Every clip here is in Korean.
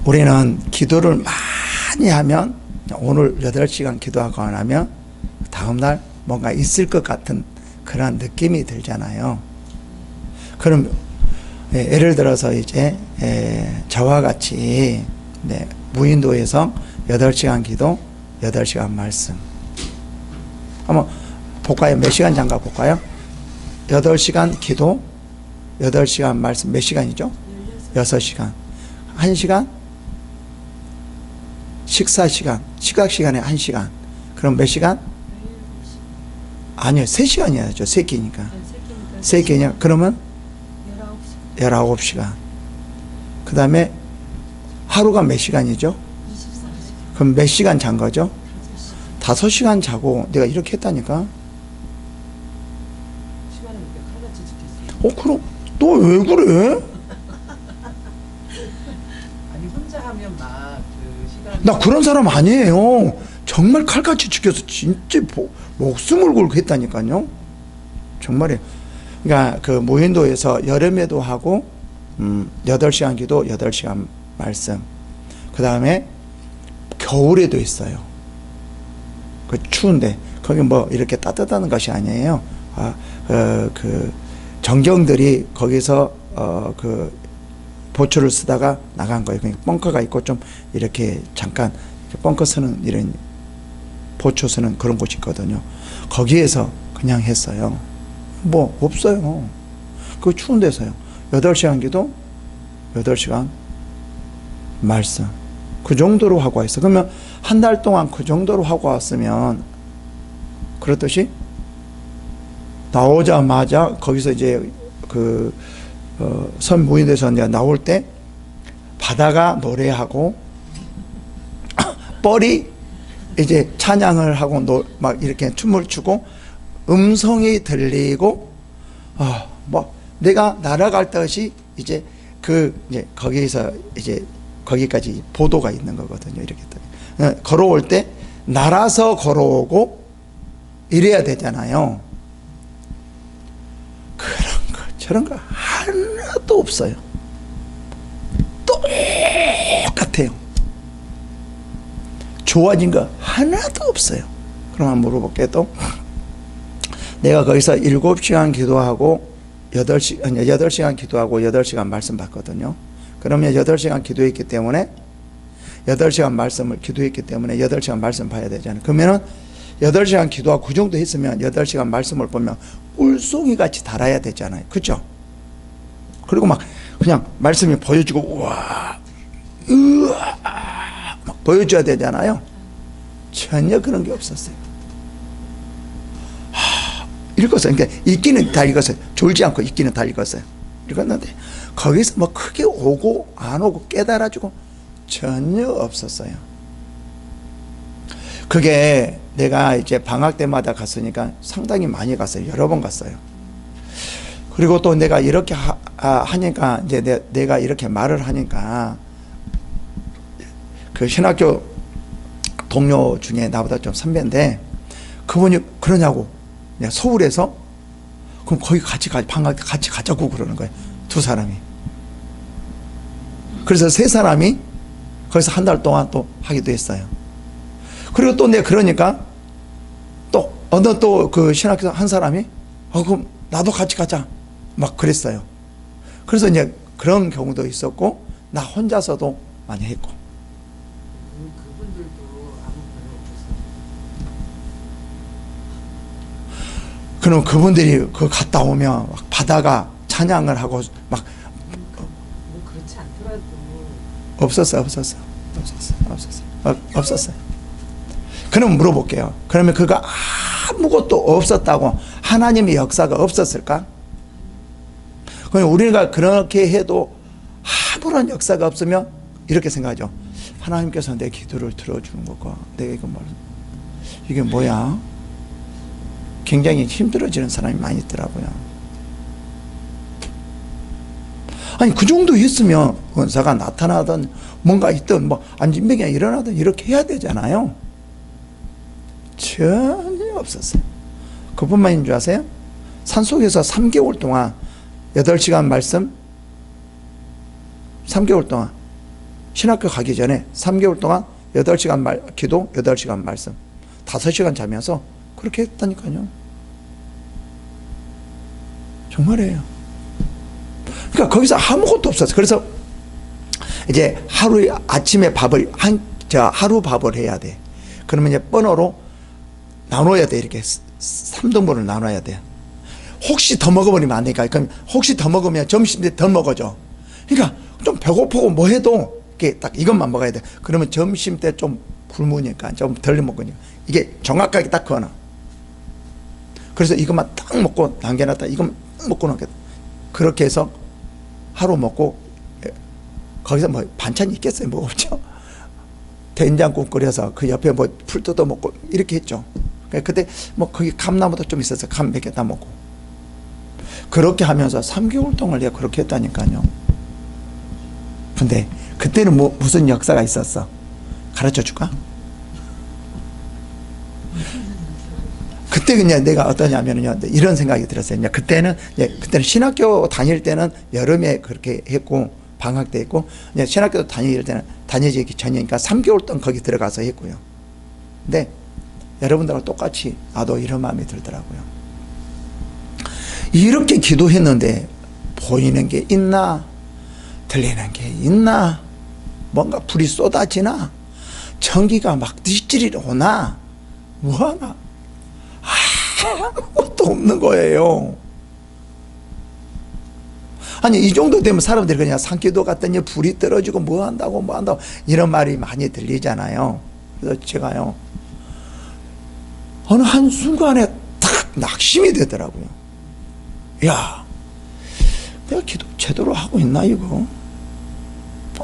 우리는 기도를 많이 하면, 오늘 8시간 기도하고 나면 다음날 뭔가 있을 것 같은 그런 느낌이 들잖아요. 그럼 예를 들어서 이제 저와 같이 무인도에서 8시간 기도, 8시간 말씀. 한번 볼까요? 몇 시간 잠깐 볼까요? 8시간 기도, 8시간 말씀 몇 시간이죠? 6시간. 1시간? 식사 시간, 시각 시간에 1시간. 그럼 몇 시간? 아니요, 3시간이야죠. 3끼니까. 3끼니까. 그러면 19시간. 그 다음에 하루가 몇 시간이죠? 그럼 몇 시간 잔 거죠? 5시간 자고 내가 이렇게 했다니까. 그럼 너 왜 그래? 아니 혼자 하면 막 그 시간. 나 그런 사람 아니에요. 정말 칼같이 지켜서 진짜 목숨을 걸고 했다니까요. 정말이에요. 그러니까 그 무인도에서 여름에도 하고 8시간 기도, 8시간 말씀. 그 다음에 겨울에도 있어요. 그 추운데 거기 뭐 이렇게 따뜻한 것이 아니에요. 그 정경들이 거기서 그 보초를 쓰다가 나간 거예요. 그러니까 벙커가 있고 좀 이렇게 잠깐 벙커 쓰는 이런 보초 쓰는 그런 곳이 있거든요. 거기에서 그냥 했어요. 뭐 없어요. 그 추운 데서요. 8시간 기도, 8시간 말씀. 그 정도로 하고 왔어요. 그러면 한 달 동안 그 정도로 하고 왔으면 그렇듯이 나오자마자 거기서 이제 그 섬 무인도에서 이제 나올 때 바다가 노래하고 뻘이 이제 찬양을 하고 막 이렇게 춤을 추고 음성이 들리고 뭐 내가 날아갈 듯이 이제 이제 거기에서 이제 거기까지 보도가 있는 거거든요. 이렇게 걸어올 때 날아서 걸어오고 이래야 되잖아요. 그런 거 저런 거 하나도 없어요. 똑같아요. 좋아진 거 하나도 없어요. 그럼 한번 물어볼게요. 또 내가 거기서 7시간 기도하고 8시간 기도하고 8시간 말씀 받거든요. 그러면 8시간 기도했기 때문에 8시간 말씀을 기도했기 때문에 8시간 말씀 봐야 되잖아요. 그러면은 8시간 기도하고 그 정도 했으면 8시간 말씀을 보면 꿀송이 같이 달아야 되잖아요. 그죠? 그리고 막 그냥 말씀이 보여지고 우와 으아 막 보여줘야 되잖아요. 전혀 그런 게 없었어요. 읽었어요. 그러니까 읽기는 다 읽었어요. 졸지 않고 읽기는 다 읽었어요. 읽었는데 거기서 뭐 크게 오고 안 오고 깨달아주고 전혀 없었어요. 그게 내가 이제 방학 때마다 갔으니까 상당히 많이 갔어요. 여러 번 갔어요. 그리고 또 내가 이렇게 하니까 이제 내가 이렇게 말을 하니까 그 신학교 동료 중에 나보다 좀 선배인데 그분이 그러냐고 내가 서울에서 그럼 거기 방학 때 같이 가자고 그러는 거예요. 2사람이. 그래서 3사람이 거기서 한 달 동안 또 하기도 했어요. 그리고 또 내가 그러니까 또 어느 또 그 신학교 한 사람이 그럼 나도 같이 가자 막 그랬어요. 그래서 이제 그런 경우도 있었고 나 혼자서도 많이 했고. 그분들도 아무 반응 없었어요. 그럼 그분들이 그 갔다 오면 막 바다가 찬양을 하고 막 뭐 그렇지 않더라도 없었어요. 그럼 물어볼게요. 그러면 그가 아무것도 없었다고 하나님의 역사가 없었을까? 그럼 우리가 그렇게 해도 아무런 역사가 없으면 이렇게 생각하죠. 하나님께서 내 기도를 들어주는 것과 내가 이게 뭐야? 굉장히 힘들어지는 사람이 많이 있더라고요. 아니 그 정도 했으면 은사가 나타나든 뭔가 있든 뭐 안진병이 일어나든 이렇게 해야 되잖아요. 전혀 없었어요. 그뿐만인 줄 아세요? 산속에서 3개월 동안 8시간 말씀 3개월 동안 신학교 가기 전에 3개월 동안 8시간 기도, 8시간 말씀, 5시간 자면서 그렇게 했다니까요. 정말이에요. 그러니까 거기서 아무것도 없었어요. 그래서 이제 하루에 아침에 밥을 하루 밥을 해야 돼. 그러면 이제 번호로 나눠야 돼. 이렇게 3등분을 나눠야 돼. 혹시 더 먹어버리면 안 되니까. 그럼 혹시 더 먹으면 점심 때 더 먹어줘. 그러니까 좀 배고프고 뭐 해도 이게 딱 이것만 먹어야 돼. 그러면 점심 때 좀 굶으니까 좀 덜 먹으니까 이게 정확하게 딱 그거나. 그래서 이것만 딱 먹고 남겨놨다. 이것만 딱 먹고 남겼다. 그렇게 해서 하루 먹고 거기서 뭐 반찬이 있겠어요? 뭐 없죠. 된장국 끓여서 그 옆에 뭐 풀 뜯어 먹고 이렇게 했죠. 그때 뭐 거기 감나무도 좀 있어서 감 몇 개 따 먹고 그렇게 하면서 3개월 동안 내가 그렇게 했다니까요. 근데 그때는 뭐 무슨 역사가 있었어? 가르쳐 줄까? 그때 그냥 내가 어떠냐면요 이런 생각이 들었어요. 그때는 신학교 다닐 때는 여름에 그렇게 했고 방학 때 했고 신학교 다닐 때는 다니기 전이니까 3개월 동안 거기 들어가서 했고요. 근데 여러분들하고 똑같이 나도 이런 마음이 들더라고요. 이렇게 기도했는데 보이는 게 있나? 들리는 게 있나? 뭔가 불이 쏟아지나? 전기가 막 뒷질이 오나? 뭐하나? 아무것도 없는 거예요. 아니 이 정도 되면 사람들이 그냥 산기도 갔더니 불이 떨어지고 뭐 한다고 이런 말이 많이 들리잖아요. 그래서 제가요 어느 한순간에 딱 낙심이 되더라고요. 야, 내가 기도 제대로 하고 있나 이거?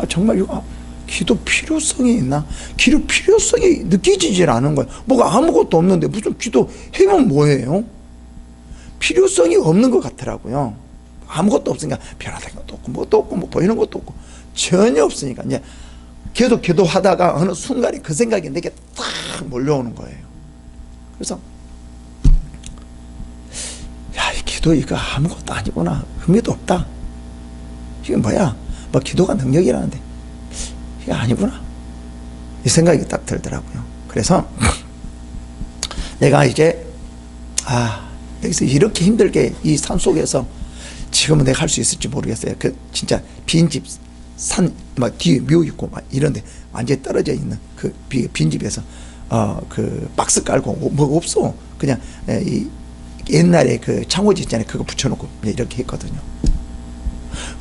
정말 이거 기도 필요성이 있나? 기도 필요성이 느껴지질 않은 거예요. 뭐가 아무것도 없는데 무슨 기도 해면 뭐예요? 필요성이 없는 것 같더라고요. 아무것도 없으니까 변화된 것도 없고 뭐도 없고 뭐 보이는 것도 없고 전혀 없으니까 이제 계속 기도하다가 어느 순간에 그 생각이 내게 딱 몰려오는 거예요. 그래서 야, 이 기도 이거 아무것도 아니구나. 의미도 없다. 이게 뭐야? 뭐 기도가 능력이라는데 이게 아니구나. 이 생각이 딱 들더라고요. 그래서 내가 이제 여기서 이렇게 힘들게 이 산 속에서 지금은 내가 할 수 있을지 모르겠어요. 그 진짜 빈집 산 막 뒤에 묘 있고 막 이런데 완전히 떨어져 있는 그 빈집에서 그 박스 깔고 뭐 없어. 그냥 이 옛날에 그 창호지 있잖아요. 그거 붙여놓고 이렇게 했거든요.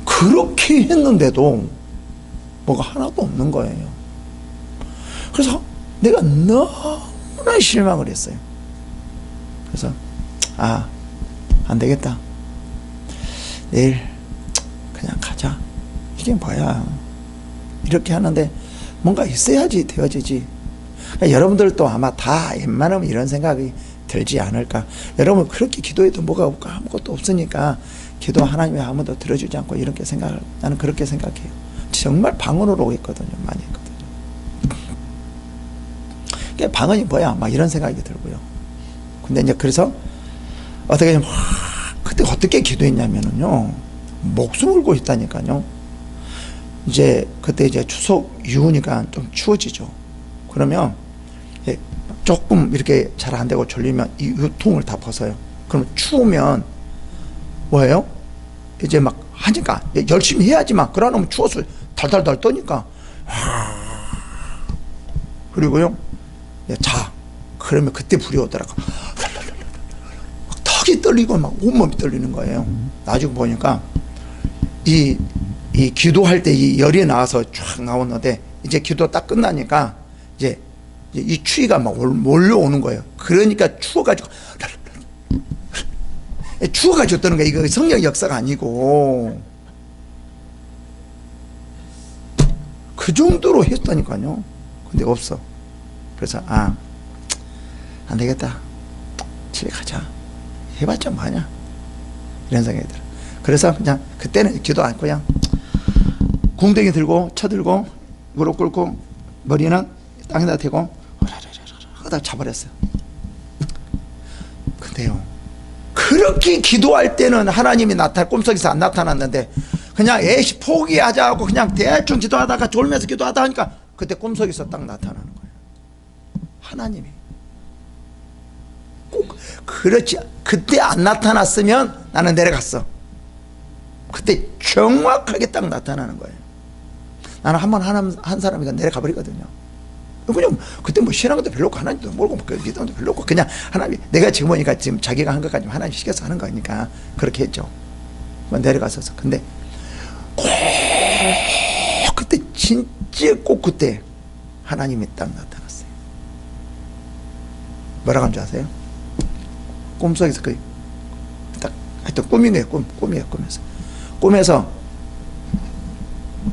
그렇게 했는데도 뭐가 하나도 없는 거예요. 그래서 내가 너무나 실망을 했어요. 그래서 안 되겠다. 내일 그냥 가자. 이게 뭐야. 이렇게 하는데 뭔가 있어야지 되어지지. 그러니까 여러분들도 아마 다 웬만하면 이런 생각이 들지 않을까. 여러분 그렇게 기도해도 뭐가 없고 아무것도 없으니까 기도 하나님이 아무도 들어주지 않고 이렇게 나는 그렇게 생각해요. 정말 방언으로 했거든요. 많이 했거든요. 그러니까 방언이 뭐야 막 이런 생각이 들고요. 근데 이제 그래서 어떻게 막 그때 어떻게 기도했냐면은요 목숨을 걸고 있다니까요. 이제 그때 이제 추석 이후니까 좀 추워지죠. 그러면 조금 이렇게 잘 안 되고 졸리면 이 유통을 다 벗어요. 그러면 추우면 뭐예요? 이제 막 하니까 열심히 해야지만 그러면 추워서 달달달 떠니까 그리고요 자 그러면 그때 불이 오더라고. 막 턱이 떨리고 막 온몸이 떨리는 거예요. 나중에 보니까 이 기도할 때 이 열이 나와서 쫙 나오는데 이제 기도 딱 끝나니까 이제 이 추위가 막 몰려오는 거예요. 그러니까 추워가지고 떠는 거야. 이거 성령 역사가 아니고 그 정도로 했다니까요. 근데 없어. 그래서 안 되겠다. 집에 가자. 해봤자 뭐하냐. 이런 생각이 들어. 그래서 그냥 그때는 기도 안 그냥 궁뎅이 들고 쳐들고 무릎 꿇고 머리는 땅에다 대고 하다 자버렸어요. 근데요 그렇게 기도할 때는 하나님이 꿈속에서 안 나타났는데 그냥 에이씨 포기하자 하고 그냥 대충 기도하다가 졸면서 기도하다 하니까 그때 꿈속에서 딱 나타나는 거예요. 하나님이. 꼭 그렇지. 그때 안 나타났으면 나는 내려갔어. 그때 정확하게 딱 나타나는 거예요. 나는 한 사람이가 내려가 버리거든요. 그냥 그때 뭐 신앙도 별로 없고 하나님도 모르고 기도도 별로 없고 그냥 하나님, 내가 지금 보니까 지금 자기가 한 것까지 하나님 시켜서 하는 거니까 그렇게 했죠. 내려가서서. 근데 꼭 그때 진짜 꼭 그때 하나님이 딱 나타났어요. 뭐라고 한 줄 아세요? 꿈속에서 딱 하여튼 꿈이네요. 꿈이에요. 꿈에서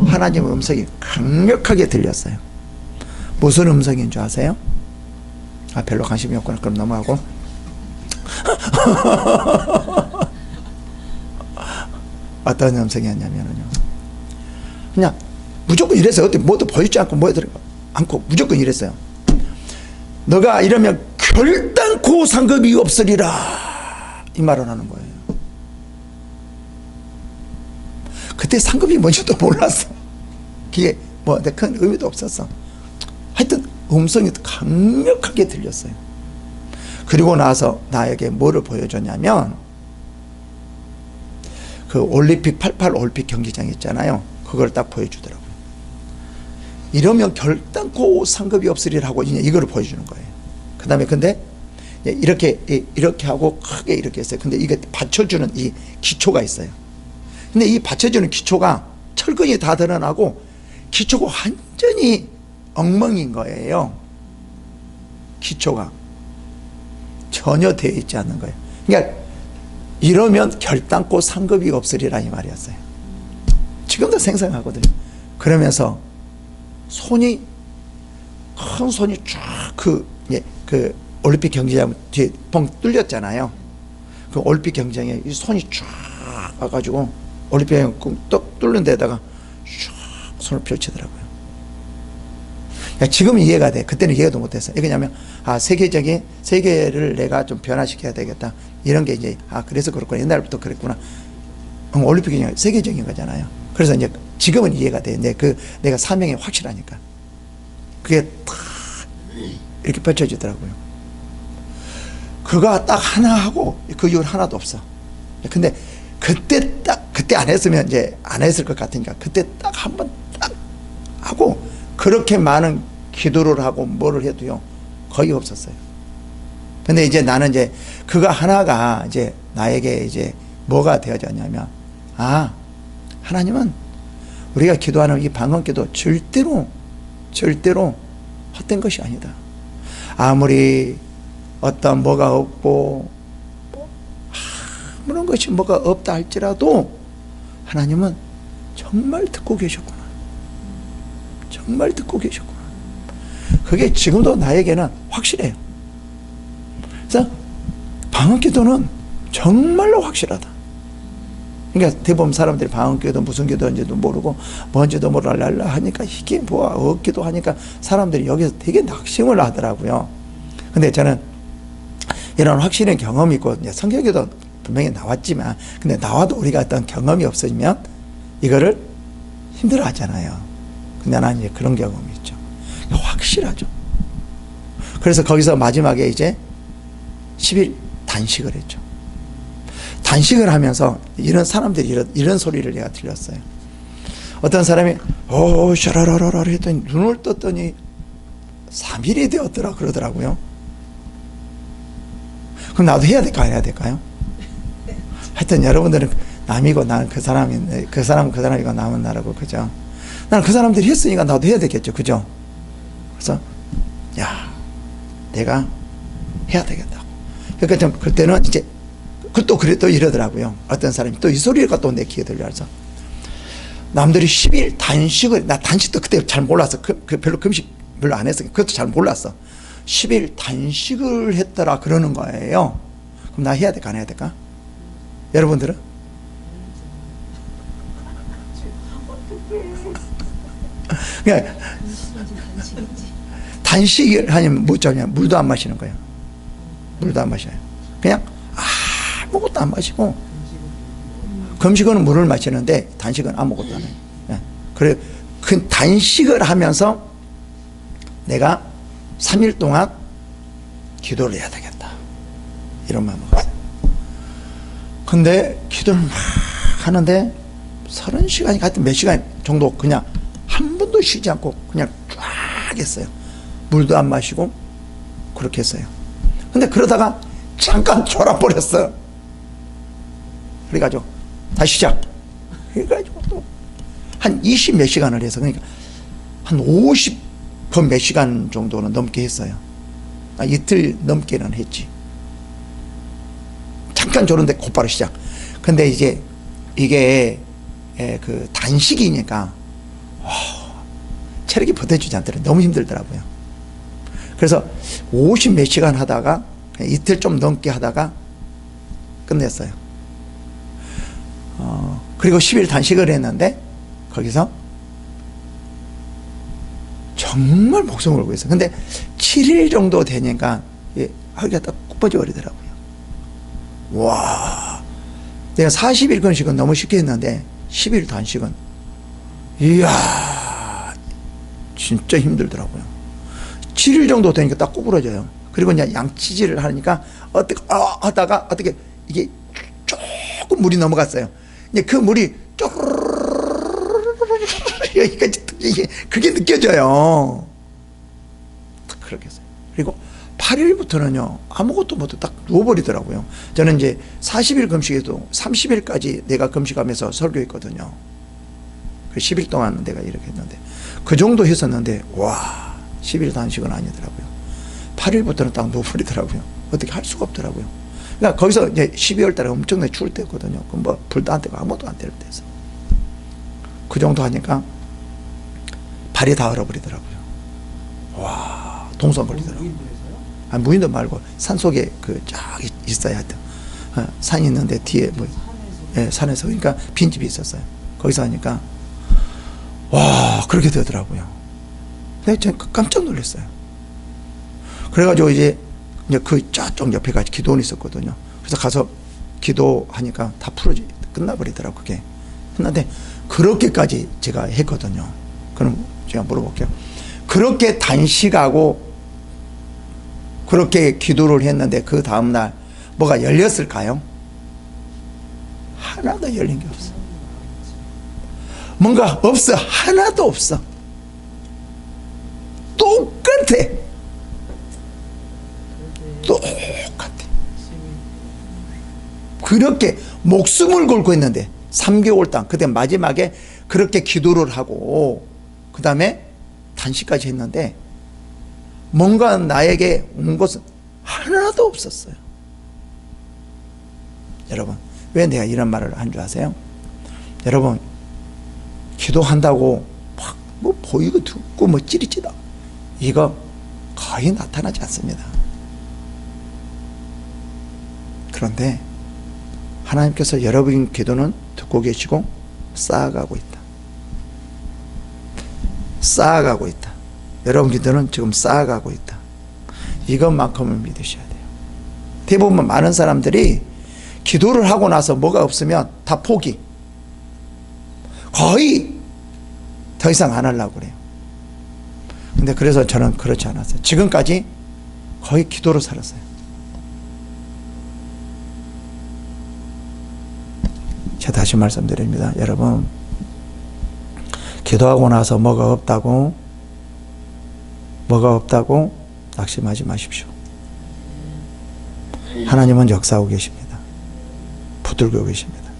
하나님의 음성이 강력하게 들렸어요. 무슨 음성인 줄 아세요? 별로 관심이 없구나. 그럼 넘어가고. 어떤 음성이었냐면요, 그냥 무조건 이랬어요. 어때 뭐도 보이지 않고 않고 무조건 이랬어요. 너가 이러면 결단코 상급이 없으리라, 이 말을 하는 거예요. 그때 상급이 뭔지도 몰랐어. 그게 뭐 큰 의미도 없었어. 하여튼 음성이 강력하게 들렸어요. 그리고 나서 나에게 뭐를 보여줬냐면, 그 올림픽 88 올림픽 경기장 있잖아요. 그걸 딱 보여주더라고요. 이러면 결단코 상급이 없으리라고 이거를 보여주는 거예요. 그 다음에 근데 이렇게 하고 크게 이렇게 했어요. 근데 이게 받쳐주는 이 기초가 있어요. 근데 이 받쳐주는 기초가 철근이 다 드러나고 기초가 완전히 엉망인 거예요. 기초가 전혀 되어 있지 않는 거예요. 그러니까 이러면 결단코 상급이 없으리라, 이 말이었어요. 지금도 생생하거든요. 그러면서 손이, 큰 손이 쫙 그 올림픽 경기장 뒤에 뻥 뚫렸잖아요. 그 올림픽 경기장에 이 손이 쫙 와가지고 올림픽 경기장 떡 뚫는 데다가 쫙 손을 펼치더라고요. 지금 이해가 돼. 그때는 이해도 못했어요. 왜냐면 세계를 내가 좀 변화시켜야 되겠다, 이런 게 이제 그래서 그렇구나, 옛날부터 그랬구나. 올림픽이 그냥 세계적인 거잖아요. 그래서 이제 지금은 이해가 돼. 내가 사명이 확실하니까. 그게 딱 이렇게 펼쳐지더라고요. 그거 딱 하나 하고 그 이후로 하나도 없어. 근데 그때 안 했으면 이제 안 했을 것 같으니까 그때 딱 한 번 딱 하고, 그렇게 많은 기도를 하고 뭐를 해도요 거의 없었어요. 근데 이제 나는 이제 그거 하나가 이제 나에게 이제 뭐가 되어졌냐면, 하나님은 우리가 기도하는 이 방언기도 절대로 헛된 것이 아니다. 아무리 어떤 뭐가 없고 아무런 것이 뭐가 없다 할지라도 하나님은 정말 듣고 계셨구나. 정말 듣고 계셨구나. 그게 지금도 나에게는 확실해요. 그래서 방언기도는 정말로 확실하다. 그러니까 대부분 사람들이 방언기도 무슨 기도인지도 모르고 뭔지도 모르랄라 하니까 이게 뭐야 없기도 하니까 사람들이 여기서 되게 낙심을 하더라고요. 근데 저는 이런 확실한 경험이 있고, 성경에도 분명히 나왔지만, 근데 나와도 우리가 어떤 경험이 없어지면 이거를 힘들어 하잖아요. 근데 나는 이제 그런 경험이 있죠. 확실하죠. 그래서 거기서 마지막에 이제 10일 단식을 했죠. 단식을 하면서 이런 사람들이 이런 소리를 내가 들렸어요. 어떤 사람이 샤라라라라 했더니 눈을 떴더니 3일이 되었더라 그러더라고요. 그럼 나도 해야 될까 안 해야 될까요? 하여튼 여러분들은 남이고 나는 그 사람은 그 사람이고 남은 나라고, 그죠? 나는 그 사람들이 했으니까 나도 해야 되겠죠, 그죠? 그래서 내가 해야 되겠다고. 그러니까 좀 그때는 이제 또 이러더라고요. 어떤 사람이 또 이 소리가 또 내 귀에 들려서, 남들이 10일 단식을, 나 단식도 그때 잘 몰랐어. 별로 금식 별로 안 했어. 그것도 잘 몰랐어. 10일 단식을 했더라 그러는 거예요. 그럼 나 해야 될까 안 해야 될까? 여러분들은? 그러니까 단식을 하면 뭐냐면 물도 안 마시는 거예요. 물도 안 마셔요. 그냥 아무것도 안 마시고 금식은 물을 마시는데 단식은 아무것도 안 해요. 예. 그래, 그 단식을 하면서 내가 3일 동안 기도를 해야 되겠다. 이런 마음을 먹었어요. 근데 기도를 막 하는데 30시간이 하여튼 몇 시간 정도 그냥 한 번도 쉬지 않고 그냥 쫙 했어요. 물도 안 마시고 그렇게 했어요. 근데 그러다가 잠깐 졸아버렸어요. 그래가지고 다시 시작. 그래가지고 또 한 20 몇 시간을 해서 그러니까 한 50 그 몇 시간 정도는 넘게 했어요. 이틀 넘게는 했지. 잠깐 졸은데 곧바로 시작. 근데 이제 이게 그 단식이니까 체력이 버텨주지 않더라고요. 너무 힘들더라고요. 그래서 50 몇 시간 하다가 이틀 좀 넘게 하다가 끝냈어요. 그리고 10일 단식을 했는데 거기서 정말 목숨을 걸고 있어요. 근데 7일 정도 되니까 하기가 딱 굽어져 버리더라고요. 와, 내가 40일 금식은 너무 쉽게 했는데 10일 단식은 이야 진짜 힘들더라고요. 7일 정도 되니까 딱 구부러져요. 그리고 이제 양치질을 하니까 어떻게 하다가 어떻게 이게 조금 물이 넘어갔어요. 이제 그 물이 여기까지 그게 느껴져요. 그렇게 했어요. 그리고 8일부터는요 아무것도 못하고 딱 누워버리더라고요. 저는 이제 40일 금식에도 30일까지 내가 금식하면서 설교했거든요. 10일 동안 내가 이렇게 했는데 그 정도 했었는데 와 10일 단식은 아니더라고요. 8일부터는 딱 누워버리더라고요. 어떻게 할 수가 없더라고요. 그러니까 거기서 이제 12월 달에 엄청나게 추울 때거든요. 그럼 뭐 불도 안 떼고 아무것도 안 떼를 때서 그 정도 하니까 발이 다 얼어버리더라고요. 와 동상 걸리더라고요. 아니, 무인도 말고 산 속에 그 쫙 있어야 하여튼 산이 있는데 뒤에 뭐 산에서 그러니까 빈집이 있었어요. 거기서 하니까 와 그렇게 되더라고요. 근데 제가 깜짝 놀랐어요. 그래가지고 이제 그 저쪽 옆에 같이 기도원이 있었거든요. 그래서 가서 기도하니까 다 끝나버리더라고 그게. 했는데 그렇게까지 제가 했거든요. 그럼 제가 물어볼게요. 그렇게 단식하고 그렇게 기도를 했는데 그 다음날 뭐가 열렸을까요? 하나도 열린 게 없어. 뭔가 없어. 하나도 없어. 똑같아. 똑같아. 그렇게 목숨을 걸고 있는데 3개월 동안 그때 마지막에 그렇게 기도를 하고 그 다음에 단식까지 했는데 뭔가 나에게 온 것은 하나도 없었어요. 여러분 왜 내가 이런 말을 한 줄 아세요? 여러분 기도한다고 막 뭐 보이고 듣고 뭐 찌릿찌릿 이거 거의 나타나지 않습니다. 그런데 하나님께서 여러분 기도는 듣고 계시고 쌓아가고 있다. 쌓아가고 있다. 여러분 기도는 지금 쌓아가고 있다. 이것만큼은 믿으셔야 돼요. 대부분 많은 사람들이 기도를 하고 나서 뭐가 없으면 다 포기. 거의 더 이상 안 하려고 그래요. 근데 그래서 저는 그렇지 않았어요. 지금까지 거의 기도로 살았어요. 제가 다시 말씀드립니다. 여러분 기도하고 나서 뭐가 없다고 낙심하지 마십시오. 하나님은 역사하고 계십니다. 붙들고 계십니다.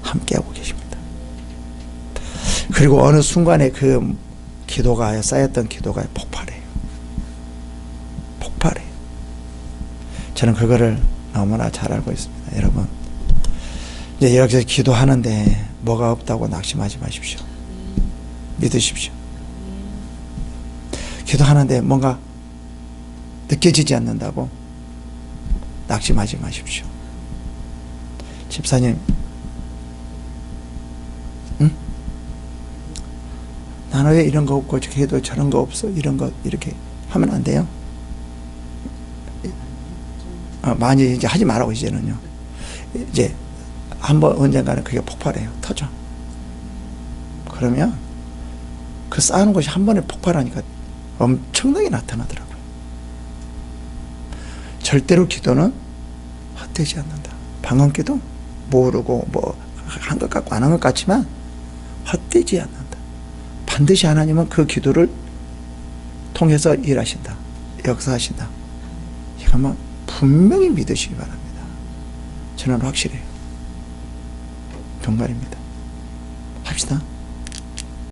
함께하고 계십니다. 그리고 어느 순간에 그 기도가 쌓였던 기도가 폭발해요. 폭발해요. 저는 그거를 너무나 잘 알고 있습니다. 여러분 이제 이렇게 기도하는데 뭐가 없다고 낙심하지 마십시오. 믿으십시오. 기도하는데 뭔가 느껴지지 않는다고 낙심하지 마십시오. 집사님, 응? 나는 왜 이런 거 없고 저렇게 해도 저런 거 없어? 이런 거 이렇게 하면 안 돼요? 많이 이제 하지 말라고 이제는요. 이제 한번 언젠가는 그게 폭발해요. 터져. 그러면 그 쌓아놓은 것이 한 번에 폭발하니까 엄청나게 나타나더라고요. 절대로 기도는 헛되지 않는다. 방언기도 모르고 뭐 한 것 같고 안 한 것 같지만 헛되지 않는다. 반드시 하나님은 그 기도를 통해서 일하신다. 역사하신다. 이것만 분명히 믿으시기 바랍니다. 저는 확실해요. 정말입니다. 합시다.